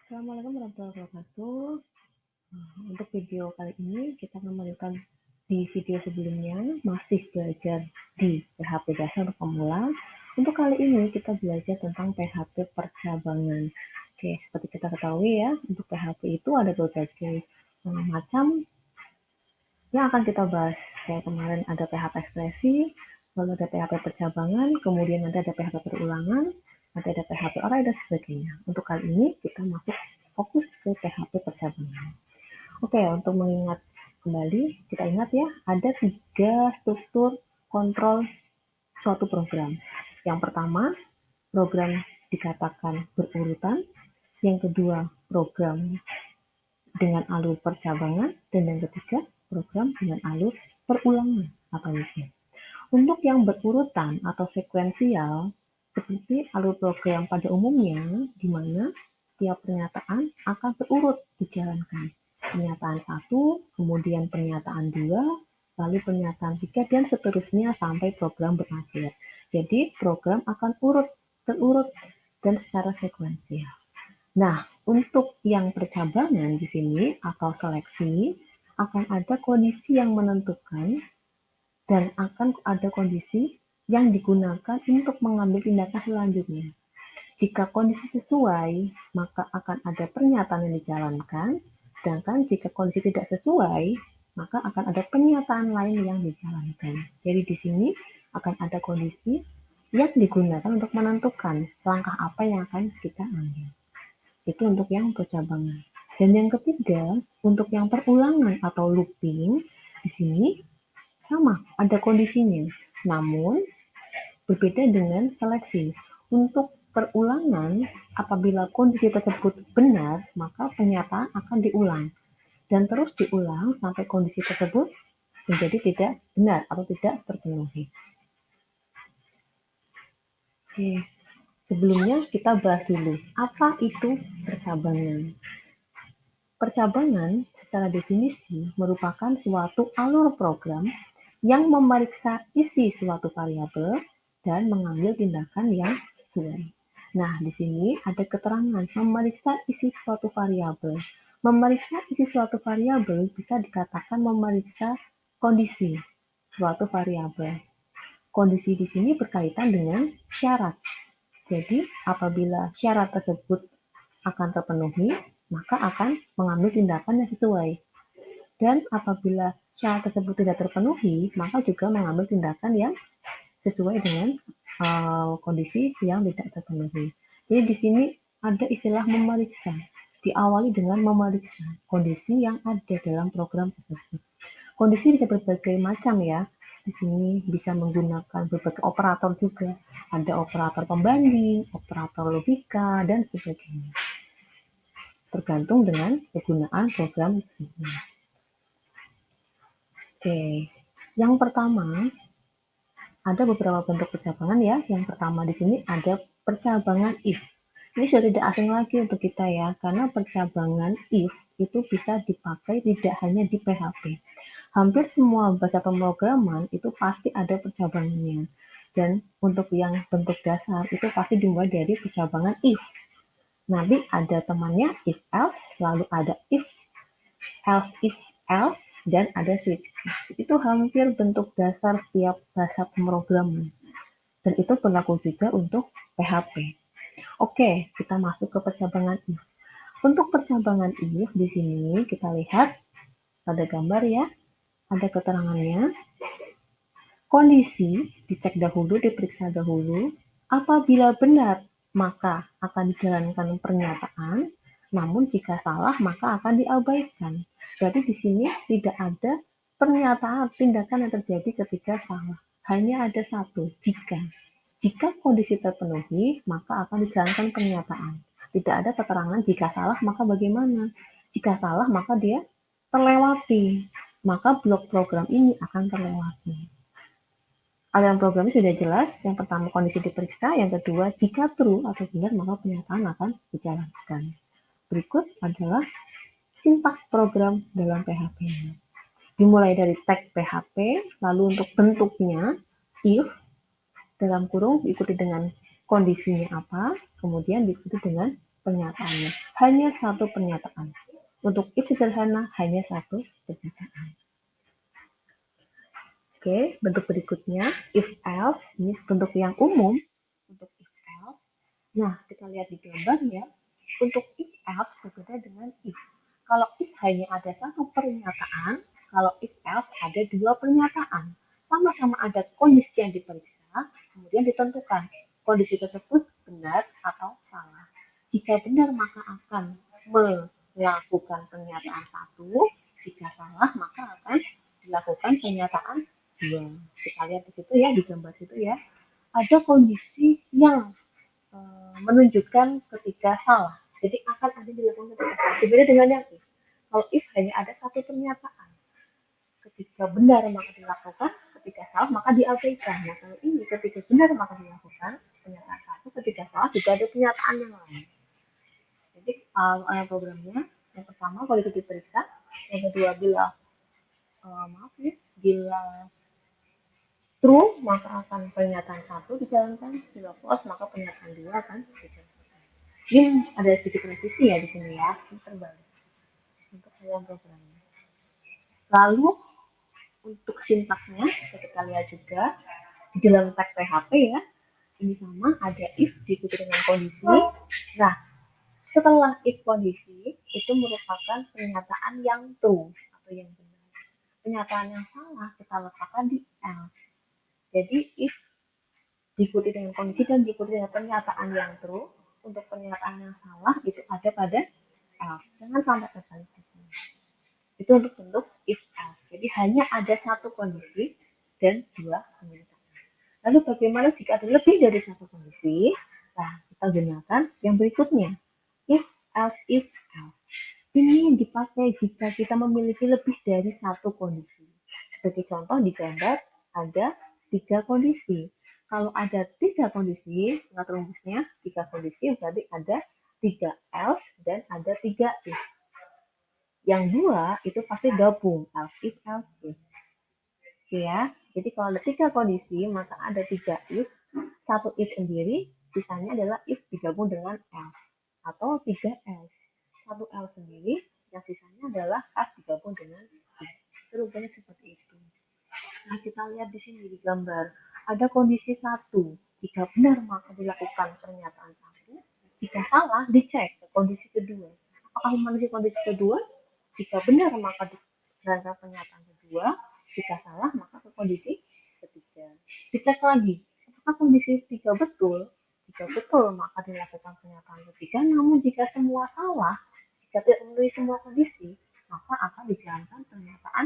Assalamualaikum warahmatullahi wabarakatuh. Untuk video kali ini kita akan melanjutkan di video sebelumnya, masih belajar di PHP dasar untuk pemula. Untuk kali ini kita belajar tentang PHP percabangan. Oke, seperti kita ketahui ya, untuk PHP itu ada berbagai macam yang akan kita bahas. Kayak kemarin ada PHP ekspresi, lalu ada PHP percabangan, kemudian nanti ada PHP perulangan, nanti ada PHP array dan sebagainya. Untuk kali ini kita masuk fokus ke PHP percabangan. Oke, untuk mengingat kembali, kita ingat ya, ada 3 struktur kontrol suatu program. Yang pertama, program dikatakan berurutan. Yang kedua, program dengan alur percabangan. Dan yang ketiga, program dengan alur perulangan atau looping. Untuk yang berurutan atau sekuensial, seperti alur program pada umumnya, di mana tiap pernyataan akan berurut dijalankan. Pernyataan 1, kemudian pernyataan 2, lalu pernyataan 3, dan seterusnya sampai program berakhir. Jadi program akan terurut, dan secara sekuensial. Nah, untuk yang percabangan di sini atau seleksi, akan ada kondisi yang menentukan dan akan ada kondisi yang digunakan untuk mengambil tindakan selanjutnya. Jika kondisi sesuai, maka akan ada pernyataan yang dijalankan, sedangkan jika kondisi tidak sesuai, maka akan ada pernyataan lain yang dijalankan. Jadi di sini akan ada kondisi yang digunakan untuk menentukan langkah apa yang akan kita ambil. Itu untuk yang percabangan. Dan yang ketiga, untuk yang perulangan atau looping, di sini sama, ada kondisinya. Namun, berbeda dengan seleksi. Untuk perulangan, apabila kondisi tersebut benar, maka pernyataan akan diulang. Dan terus diulang sampai kondisi tersebut menjadi tidak benar atau tidak terpenuhi. Oke, sebelumnya kita bahas dulu, apa itu percabangan? Percabangan secara definisi merupakan suatu alur program yang memeriksa isi suatu variabel dan mengambil tindakan yang sesuai. Nah, di sini ada keterangan memeriksa isi suatu variabel. Memeriksa isi suatu variabel bisa dikatakan memeriksa kondisi suatu variabel. Kondisi di sini berkaitan dengan syarat. Jadi, apabila syarat tersebut akan terpenuhi, maka akan mengambil tindakan yang sesuai. Dan apabila syarat tersebut tidak terpenuhi, maka juga mengambil tindakan yang sesuai dengan kondisi yang tidak terpenuhi. Jadi di sini ada istilah memeriksa. Diawali dengan memeriksa kondisi yang ada dalam program tersebut. Kondisi bisa berbagai macam ya. Di sini bisa menggunakan berbagai operator juga. Ada operator pembanding, operator logika, dan sebagainya. Tergantung dengan penggunaan program tersebut. Oke, yang pertama ada beberapa bentuk percabangan ya. Yang pertama di sini ada percabangan if. Ini sudah tidak asing lagi untuk kita ya, karena percabangan if itu bisa dipakai tidak hanya di PHP. Hampir semua bahasa pemrograman itu pasti ada percabangannya. Dan untuk yang bentuk dasar itu pasti dimulai dari percabangan if. Nanti ada temannya if else, lalu ada if else, dan ada switch. Itu hampir bentuk dasar setiap bahasa pemrograman. Dan itu berlaku juga untuk PHP. Oke, kita masuk ke percabangan if. Untuk percabangan if di sini kita lihat pada gambar ya, ada keterangannya. Kondisi dicek dahulu, diperiksa dahulu. Apabila benar, maka akan dijalankan pernyataan. Namun jika salah, maka akan diabaikan. Jadi di sini tidak ada pernyataan tindakan yang terjadi ketika salah. Hanya ada satu, jika. Jika kondisi terpenuhi, maka akan dijalankan pernyataan. Tidak ada keterangan jika salah, maka bagaimana? Jika salah, maka dia terlewati. Maka blok program ini akan terlewati. Aliran programnya sudah jelas, yang pertama kondisi diperiksa, yang kedua jika true atau benar maka pernyataan akan dijalankan. Berikut adalah sintaks program dalam PHP. Dimulai dari tag PHP, lalu untuk bentuknya if, dalam kurung diikuti dengan kondisinya apa, kemudian diikuti dengan pernyataannya. Hanya satu pernyataan. Untuk if sederhana hanya satu pernyataan. Oke, bentuk berikutnya if else, ini bentuk yang umum untuk if else. Nah, kita lihat di gambar ya. Untuk if else berbeda dengan if. Kalau if hanya ada satu pernyataan, kalau if else ada dua pernyataan. Sama-sama ada kondisi yang diperiksa, kemudian ditentukan kondisi tersebut benar atau salah. Jika benar maka akan melakukan pernyataan satu, jika salah maka akan dilakukan pernyataan dua. Kita lihat di situ ya, di gambar situ ya. Ada kondisi yang menunjukkan ketika salah. Jadi akan ada dilakukan ketika salah. Berbeda dengan yang if. Kalau if hanya ada satu pernyataan. Ketika benar maka dilakukan, ketika salah maka diabaikan. Nah kalau ini ketika benar maka dilakukan pernyataan satu, ketika salah juga ada pernyataan yang lain. Jadi programnya yang pertama kalau itu diperiksa, yang kedua bila bila true maka akan pernyataan satu dijalankan, bila false maka pernyataan dua akan dijalankan. Ini ada sedikit revisi ya di sini ya, ini terbalik untuk dalam programnya. Lalu untuk sintaksnya bisa kita lihat juga di dalam tag PHP ya, ini sama ada if diikuti dengan kondisi. Nah, setelah if kondisi itu merupakan pernyataan yang true atau yang benar. Pernyataan yang salah kita letakkan di else. Jadi if diikuti dengan kondisi dan diikuti dengan pernyataan yang true, untuk pernyataan yang salah itu ada pada else. Jangan sampai terbalik. Itu untuk bentuk if else. Jadi hanya ada satu kondisi dan dua pernyataan. Lalu bagaimana jika ada lebih dari satu kondisi? Nah, kita gunakan yang berikutnya. If, else, if, else. Ini yang dipakai jika kita memiliki lebih dari satu kondisi. Sebagai contoh di gambar ada 3 kondisi. Kalau ada 3 kondisi, ingat rumusnya 3 kondisi berarti ada 3 else dan ada 3 if. Yang dua itu pasti gabung, else if, else if. Oke ya, jadi kalau ada 3 kondisi maka ada 3 if, satu if sendiri, sisanya adalah if digabung dengan else atau 3 else. Satu else sendiri, yang sisanya adalah else digabung dengan if. Rupanya seperti itu. Nah, kita lihat di sini di gambar. Ada kondisi satu. Jika benar maka dilakukan pernyataan satu. Jika salah, dicek ke kondisi kedua. Apakah memiliki kondisi kedua? Jika benar maka dijalankan pernyataan kedua. Jika salah maka ke kondisi ketiga. Dicek lagi. Apakah kondisi ketiga betul? Jika betul maka dilakukan pernyataan ketiga. Namun jika semua salah, jika tidak memenuhi semua kondisi, maka akan dijalankan pernyataan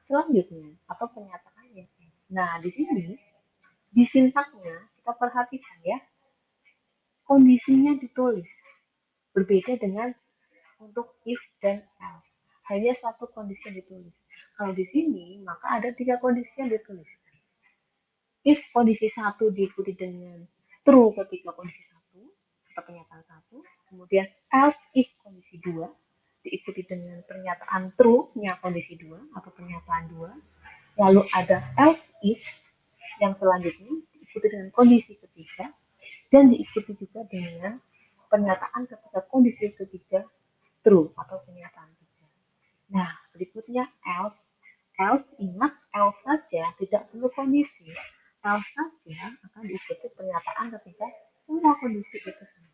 selanjutnya atau penyataannya. Nah, di sini di sintaknya kita perhatikan ya, kondisinya ditulis berbeda dengan untuk if dan else. Hanya satu kondisi yang ditulis. Kalau di sini maka ada 3 kondisi yang ditulis. If kondisi satu diikuti dengan true ketika kondisi satu atau pernyataan satu, kemudian else if kondisi 2 diikuti dengan pernyataan true-nya kondisi 2 atau pernyataan 2. Lalu ada else if yang selanjutnya diikuti dengan kondisi ketiga dan diikuti juga dengan pernyataan ketika kondisi ketiga true atau pernyataan ketiga. Nah, berikutnya else. Else ingat else saja tidak perlu kondisi. Else saja akan diikuti pernyataan ketika semua kondisi itu sama.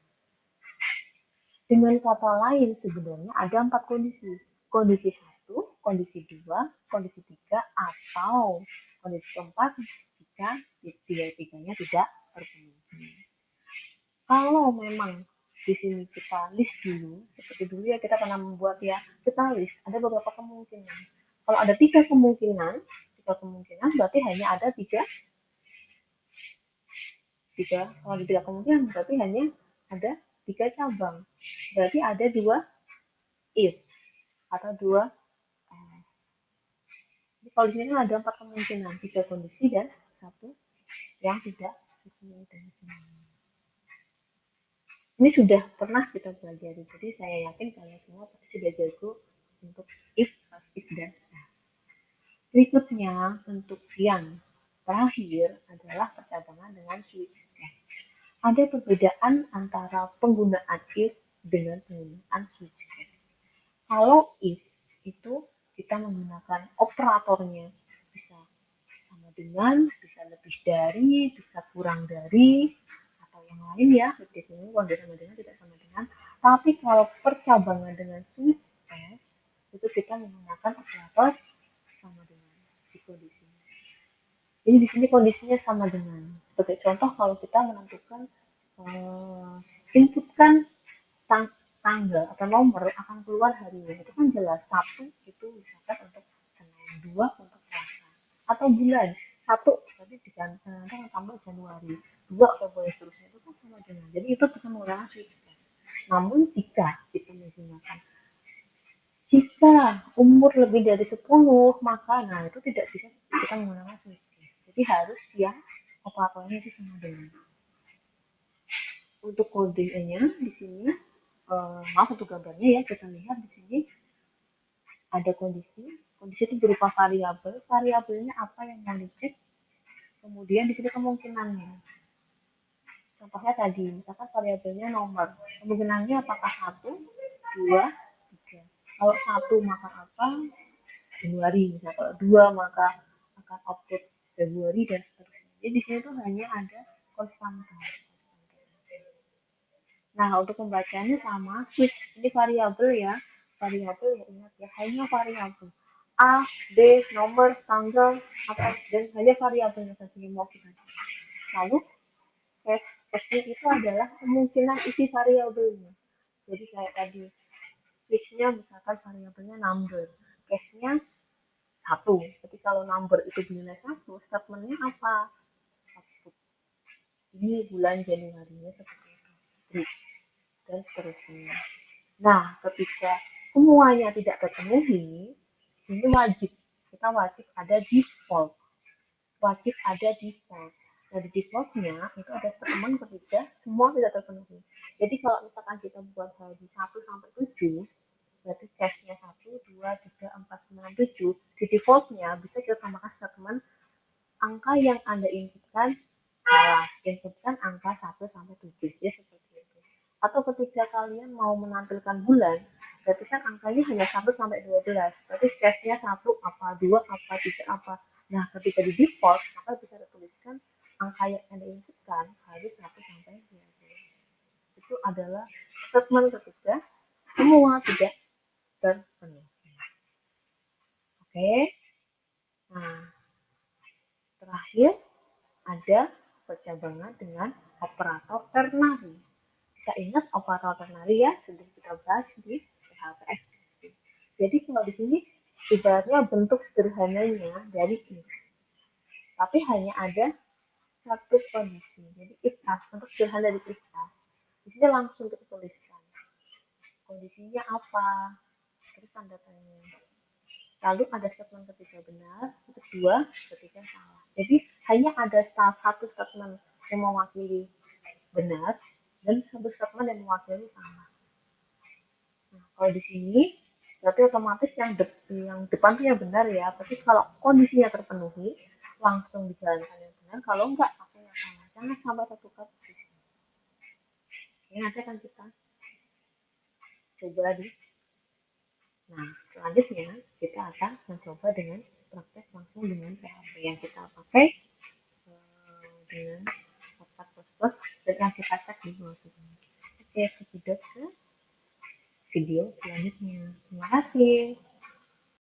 Dengan kata lain sebenarnya ada 4 kondisi. Kondisi 1, kondisi 2, kondisi 3, atau kondisi keempat jika tiga-tiganya tidak terpenuhi. Kalau memang di sini kita list dulu, seperti dulu ya kita pernah membuat ya, kita list, ada beberapa kemungkinan. Kalau ada 3 kemungkinan berarti hanya ada 3, kalau ada 3 kemungkinan berarti hanya ada 3 cabang. Berarti ada 2 if atau 2 kalau di sini kan ada 4 kemungkinan, 3 kondisi dan 1 yang tidak sesuai dengan semuanya. Ini sudah pernah kita pelajari, jadi saya yakin kalian semua pasti sudah jago untuk if, dan else. Berikutnya, untuk yang terakhir adalah percabangan dengan switch case. Ada perbedaan antara penggunaan if dengan penggunaan switch case. Kalau if itu kita menggunakan operatornya bisa sama dengan, bisa lebih dari, bisa kurang dari, atau yang lain ya. Di sini kalau sama dengan tidak sama dengan. Tapi kalau percabangan dengan switch case itu kita menggunakan operator sama dengan di kondisinya. Jadi di sini kondisinya sama dengan. Sebagai contoh kalau kita menentukan inputkan tanggal atau nomor akan keluar harinya itu kan jelas. Satu itu misalkan untuk Senin, dua untuk Selasa atau bulan. Satu berarti digantikan tambah Januari, dua Februari seterusnya itu kan sama dengan. Jadi itu bisa menggunakan switch case. Namun jika kita menggunakan jika umur lebih dari 10 maka nah itu tidak bisa kita menggunakan switch case. Jadi harus yang operatornya itu sama dengan. Untuk kodenya di sini maaf untuk gambarnya ya, kita lihat di sini ada kondisi itu berupa variabelnya apa yang mau dicek, kemudian di sini kemungkinannya. Contohnya tadi, misalkan variabelnya nomor, kemungkinannya apakah 1, 2, 3. Kalau 1 maka apa? Januari, misalnya kalau 2 maka akan output Februari dan seterusnya. Jadi di sini tuh hanya ada konstanta. Nah, untuk pembacanya sama, switch ini variabel ya. Variabel ya ingat ya, hanya variabel. A, B, nomor, tanggal, apa, dan hanya variabelnya saja yang mau kita cek. Lalu, case-nya itu adalah kemungkinan isi variabelnya. Jadi kayak tadi, switch-nya misalkan variabelnya number. Case-nya 1. Jadi kalau number itu bernilai 1, statement-nya apa? 1. Ini bulan Januari-nya seperti itu. Dan seterusnya. Nah, ketika semuanya tidak terpenuhi, ini wajib. Kita wajib ada default. Wajib ada default. Nah, di defaultnya itu ada statement ketika semua tidak terpenuhi. Jadi kalau misalkan kita buat hari 1 sampai 7, berarti case-nya 1, 2, 3, 4, 9, 7. Di defaultnya bisa kita tambahkan statement angka yang Anda inputkan salah. Inputkan angka 1 sampai 7. Ya, seperti itu. Atau ketika kalian mau menampilkan bulan, berarti kan angkanya hanya 1 sampai 12. Berarti case-nya 1 apa, 2 apa, 3 apa. Nah, ketika di default, maka bisa dituliskan angka yang Anda inputkan harus 1 sampai 12. Itu adalah statement ketika semua tidak terpenuhi. Oke. Nah, terakhir ada percabangan dengan operator ternary. Kita ingat operator ternary ya, sudah kita bahas di PHP. Jadi kalau di sini ibaratnya bentuk sederhananya dari if, tapi hanya ada satu kondisi. Jadi if else, bentuk sederhana dari if else. Di sini langsung kita tuliskan kondisinya apa, terus tanda tanya. Lalu ada statement ketika benar, kedua ketika salah. Jadi hanya ada salah satu statement yang mewakili benar dan satu statement yang mewakili salah. Nah, kalau di sini berarti otomatis yang depan itu yang benar ya. Tapi kalau kondisinya terpenuhi langsung dijalankan yang benar. Kalau enggak pakai yang salah. Jangan sampai tertukar. Ini nanti akan kita coba di. Nah, selanjutnya kita akan mencoba dengan praktek langsung dengan PHP yang kita pakai dengan kotak dan yang kita cek di bawah ini. Oke, sedot ke video selanjutnya. Terima kasih.